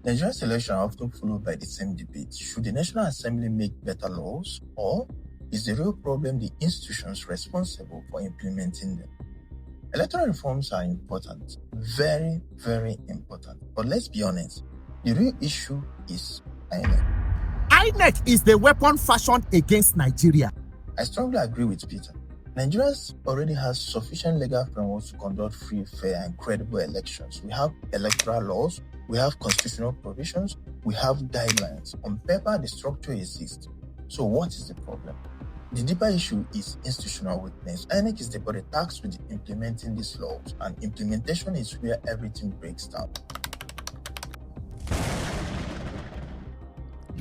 Nigeria's elections are often followed by the same debate. Should the National Assembly make better laws, or is the real problem the institutions responsible for implementing them? Electoral reforms are important, very, very important. But let's be honest, the real issue is INEC. INEC is the weapon fashioned against Nigeria. I strongly agree with Peter. Nigeria already has sufficient legal frameworks to conduct free, fair, and credible elections. We have electoral laws, we have constitutional provisions, we have guidelines. On paper, the structure exists. So what is the problem? The deeper issue is institutional weakness. INEC is the body tasked with implementing these laws, and implementation is where everything breaks down.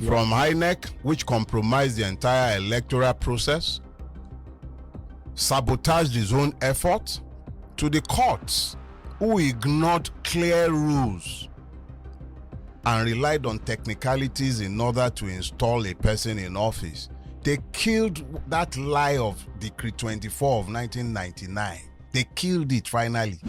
From INEC, which compromised the entire electoral process, sabotaged his own effort, to the courts, who ignored clear rules and relied on technicalities in order to install a person in office. They killed that lie of Decree 24 of 1999. They killed it finally.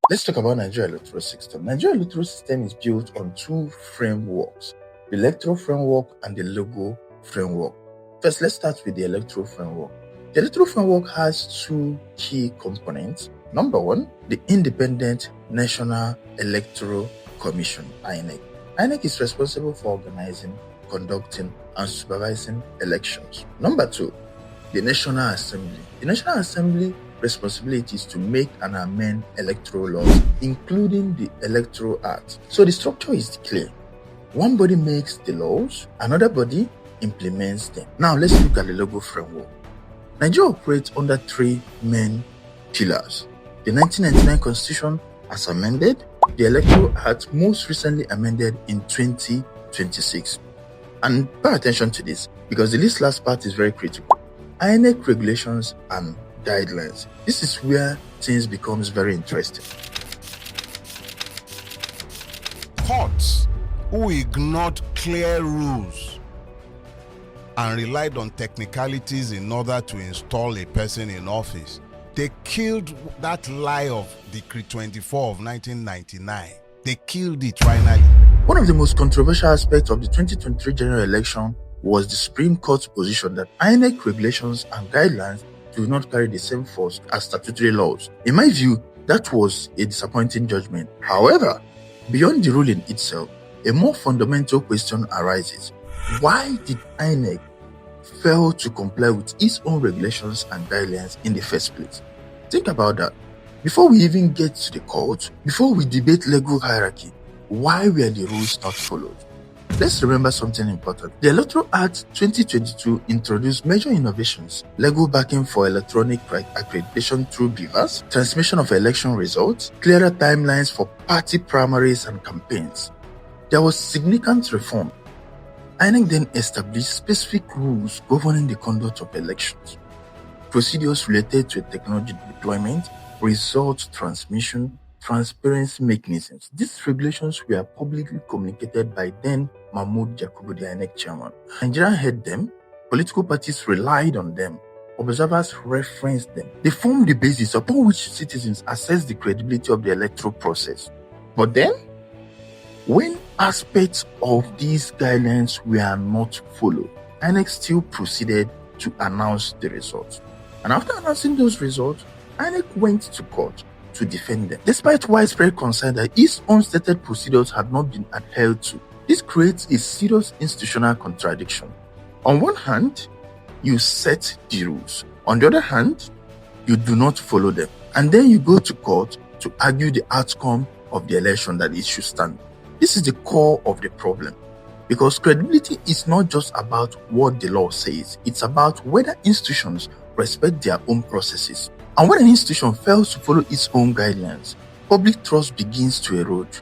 Let's talk about Nigeria electoral system. Nigeria electoral system is built on two frameworks: the electoral framework and the legal framework. First, let's start with the electoral framework. The electoral framework has two key components. Number one, the Independent National Electoral Commission, INEC. INEC is responsible for organizing, conducting, and supervising elections. Number two, the National Assembly. The National Assembly responsibility is to make and amend electoral laws, including the Electoral Act. So the structure is clear. One body makes the laws, another body implements them. Now let's look at the legal framework. Nigeria operates under three main pillars: the 1999 Constitution as amended, the Electoral Act most recently amended in 2026. And pay attention to this, because this last part is very critical: INEC regulations and guidelines. This is where things becomes very interesting. Courts, who ignored clear rules and relied on technicalities in order to install a person in office. They killed that lie of Decree 24 of 1999. They killed it finally. One of the most controversial aspects of the 2023 general election was the Supreme Court's position that INEC regulations and guidelines do not carry the same force as statutory laws. In my view, that was a disappointing judgment. However, beyond the ruling itself, a more fundamental question arises. Why did INEC fail to comply with its own regulations and guidelines in the first place? Think about that. Before we even get to the court, before we debate legal hierarchy, why were the rules not followed? Let's remember something important. The Electoral Act 2022 introduced major innovations: legal backing for electronic accreditation through BVAS, transmission of election results, clearer timelines for party primaries and campaigns. There was significant reform. INEC then established specific rules governing the conduct of elections, procedures related to technology deployment, result transmission, transparency mechanisms. These regulations were publicly communicated by then Mahmoud Yakubu, the INEC chairman. Nigeria heard them, political parties relied on them, observers referenced them. They formed the basis upon which citizens assess the credibility of the electoral process. But then, when aspects of these guidelines were not followed, INEC still proceeded to announce the results. And after announcing those results, INEC went to court to defend them, despite widespread concern that its unstated procedures had not been adhered to. This creates a serious institutional contradiction. On one hand, you set the rules. On the other hand, you do not follow them. And then you go to court to argue the outcome of the election, that it should stand. This is the core of the problem, because credibility is not just about what the law says, it's about whether institutions respect their own processes. And when an institution fails to follow its own guidelines, public trust begins to erode.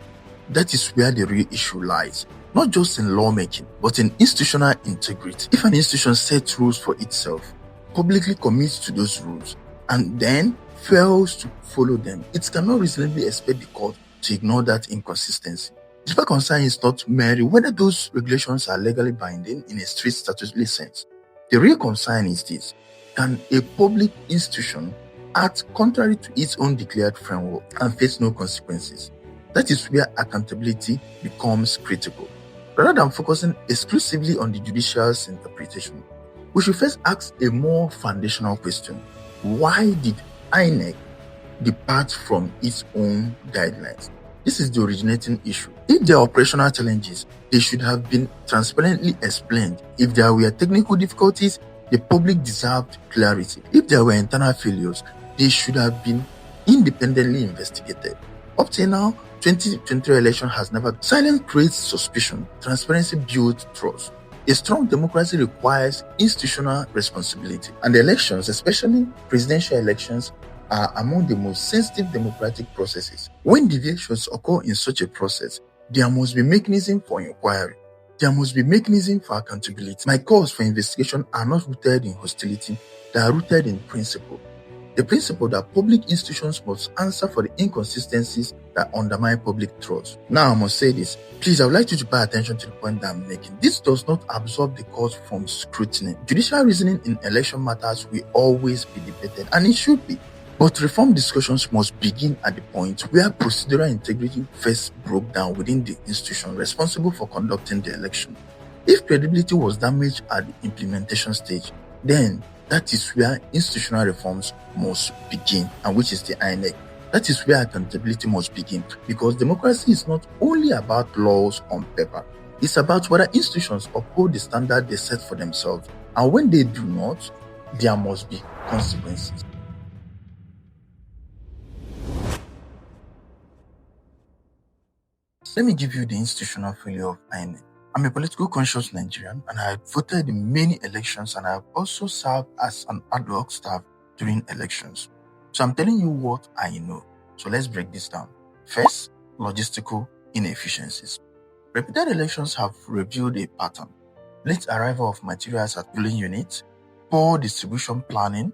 That is where the real issue lies, not just in lawmaking, but in institutional integrity. If an institution sets rules for itself, publicly commits to those rules, and then fails to follow them, it cannot reasonably expect the court to ignore that inconsistency. The deeper concern is not merely whether those regulations are legally binding in a strict statutory sense. The real concern is this: can a public institution act contrary to its own declared framework and face no consequences? That is where accountability becomes critical. Rather than focusing exclusively on the judicial's interpretation, we should first ask a more foundational question. Why did INEC depart from its own guidelines? This is the originating issue. If there are operational challenges, they should have been transparently explained. If there were technical difficulties, the public deserved clarity. If there were internal failures, they should have been independently investigated. Up till now, 2023 election has never. Silence creates suspicion. Transparency builds trust. A strong democracy requires institutional responsibility, and the elections, especially presidential elections, are among the most sensitive democratic processes. When deviations occur in such a process, there must be mechanism for inquiry. There must be mechanism for accountability. My calls for investigation are not rooted in hostility, they are rooted in principle. The principle that public institutions must answer for the inconsistencies that undermine public trust. Now I must say this. Please, I would like you to pay attention to the point that I'm making. This does not absolve the court from scrutiny. Judicial reasoning in election matters will always be debated, and it should be. But reform discussions must begin at the point where procedural integrity first broke down within the institution responsible for conducting the election. If credibility was damaged at the implementation stage, then that is where institutional reforms must begin, and which is the INEC. That is where accountability must begin, because democracy is not only about laws on paper. It's about whether institutions uphold the standard they set for themselves, and when they do not, there must be consequences. Let me give you the institutional failure of INEC. I'm a political conscious Nigerian, and I have voted in many elections, and I have also served as an ad hoc staff during elections. So I'm telling you what I know. So let's break this down. First, logistical inefficiencies. Repeated elections have revealed a pattern. Late arrival of materials at polling units, poor distribution planning,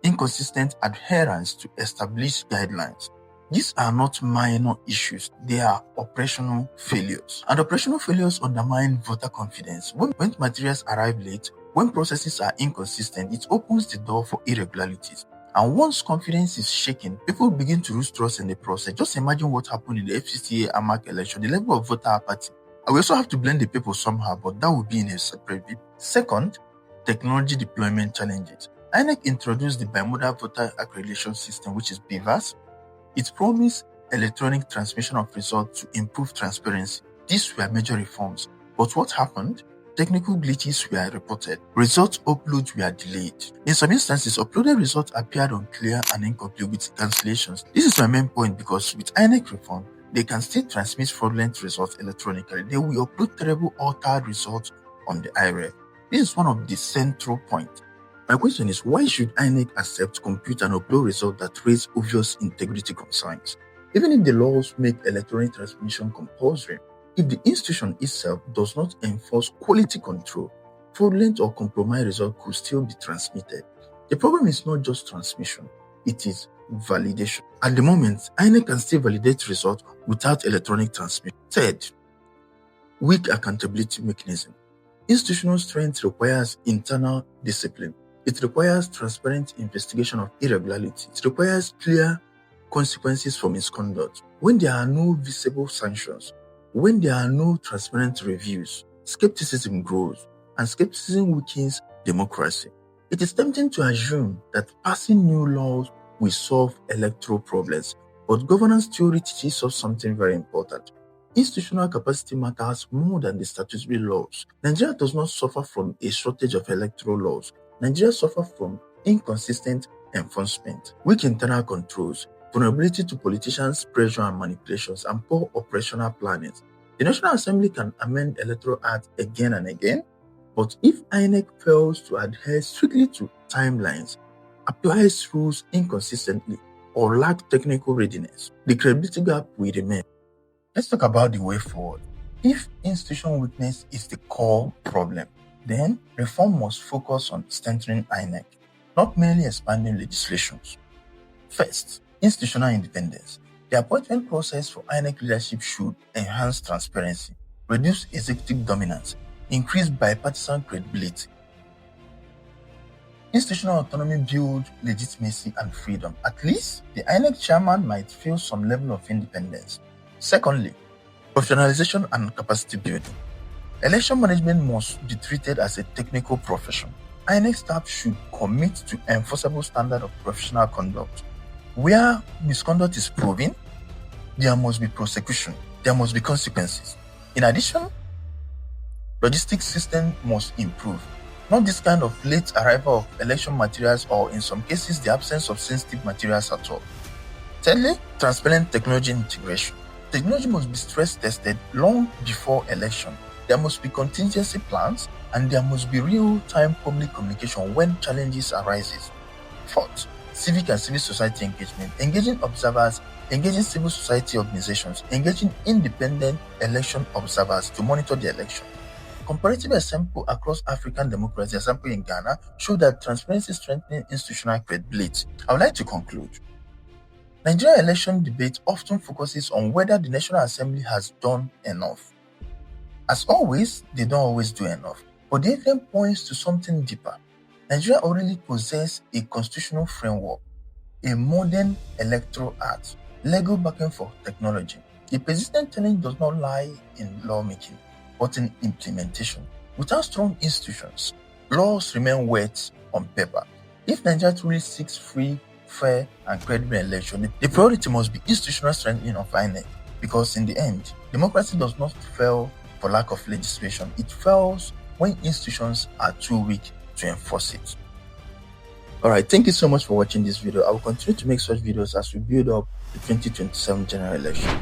inconsistent adherence to established guidelines. These are not minor issues, they are operational failures. And operational failures undermine voter confidence. When materials arrive late, when processes are inconsistent, it opens the door for irregularities. And once confidence is shaken, people begin to lose trust in the process. Just imagine what happened in the FCCA AMAC election, the level of voter apathy. And we also have to blend the people somehow, but that will be in a separate video. Second, technology deployment challenges. INEC introduced the bimodal voter accreditation system, which is BVAS. It promised electronic transmission of results to improve transparency. These were major reforms. But what happened? Technical glitches were reported. Result uploads were delayed. In some instances, uploaded results appeared unclear and incomplete with cancellations. This is my main point, because with INEC reform, they can still transmit fraudulent results electronically. They will upload terrible altered results on the IREF. This is one of the central points. My question is, why should INEC accept, compute, and upload results that raise obvious integrity concerns? Even if the laws make electronic transmission compulsory, if the institution itself does not enforce quality control, fraudulent or compromised results could still be transmitted. The problem is not just transmission, it is validation. At the moment, INEC can still validate results without electronic transmission. Third, weak accountability mechanism. Institutional strength requires internal discipline. It requires transparent investigation of irregularities. It requires clear consequences for misconduct. When there are no visible sanctions, when there are no transparent reviews, skepticism grows, and skepticism weakens democracy. It is tempting to assume that passing new laws will solve electoral problems, but governance theory teaches us something very important. Institutional capacity matters more than the statutory laws. Nigeria does not suffer from a shortage of electoral laws. Nigeria suffers from inconsistent enforcement, weak internal controls, vulnerability to politicians' pressure and manipulations, and poor operational planning. The National Assembly can amend Electoral Act again and again, but if INEC fails to adhere strictly to timelines, applies rules inconsistently, or lacks technical readiness, the credibility gap will remain. Let's talk about the way forward. If institutional weakness is the core problem, then reform must focus on strengthening INEC, not merely expanding legislations. First, institutional independence. The appointment process for INEC leadership should enhance transparency, reduce executive dominance, increase bipartisan credibility. Institutional autonomy builds legitimacy and freedom. At least, the INEC chairman might feel some level of independence. Secondly, professionalization and capacity building. Election management must be treated as a technical profession. INEC staff should commit to enforceable standard of professional conduct. Where misconduct is proven, there must be prosecution. There must be consequences. In addition, logistics system must improve. Not this kind of late arrival of election materials or in some cases the absence of sensitive materials at all. Thirdly, transparent technology integration. Technology must be stress tested long before election. There must be contingency plans and there must be real-time public communication when challenges arises. Fourth, civic and civil society engagement. Engaging observers, engaging civil society organizations, engaging independent election observers to monitor the election. Comparative example across African democracy, example in Ghana, show that transparency strengthening institutional credibility. I would like to conclude. Nigerian election debate often focuses on whether the National Assembly has done enough. As always, they don't always do enough, but the evidence points to something deeper. Nigeria already possesses a constitutional framework, a modern Electoral Act, legal backing for technology. The persistent challenge does not lie in lawmaking, but in implementation. Without strong institutions, laws remain words on paper. If Nigeria truly seeks free, fair, and credible election, the priority must be institutional strengthening of INEC, because in the end, democracy does not fail for lack of legislation. It fails when institutions are too weak to enforce it. Alright, thank you so much for watching this video. I will continue to make such videos as we build up the 2027 general election.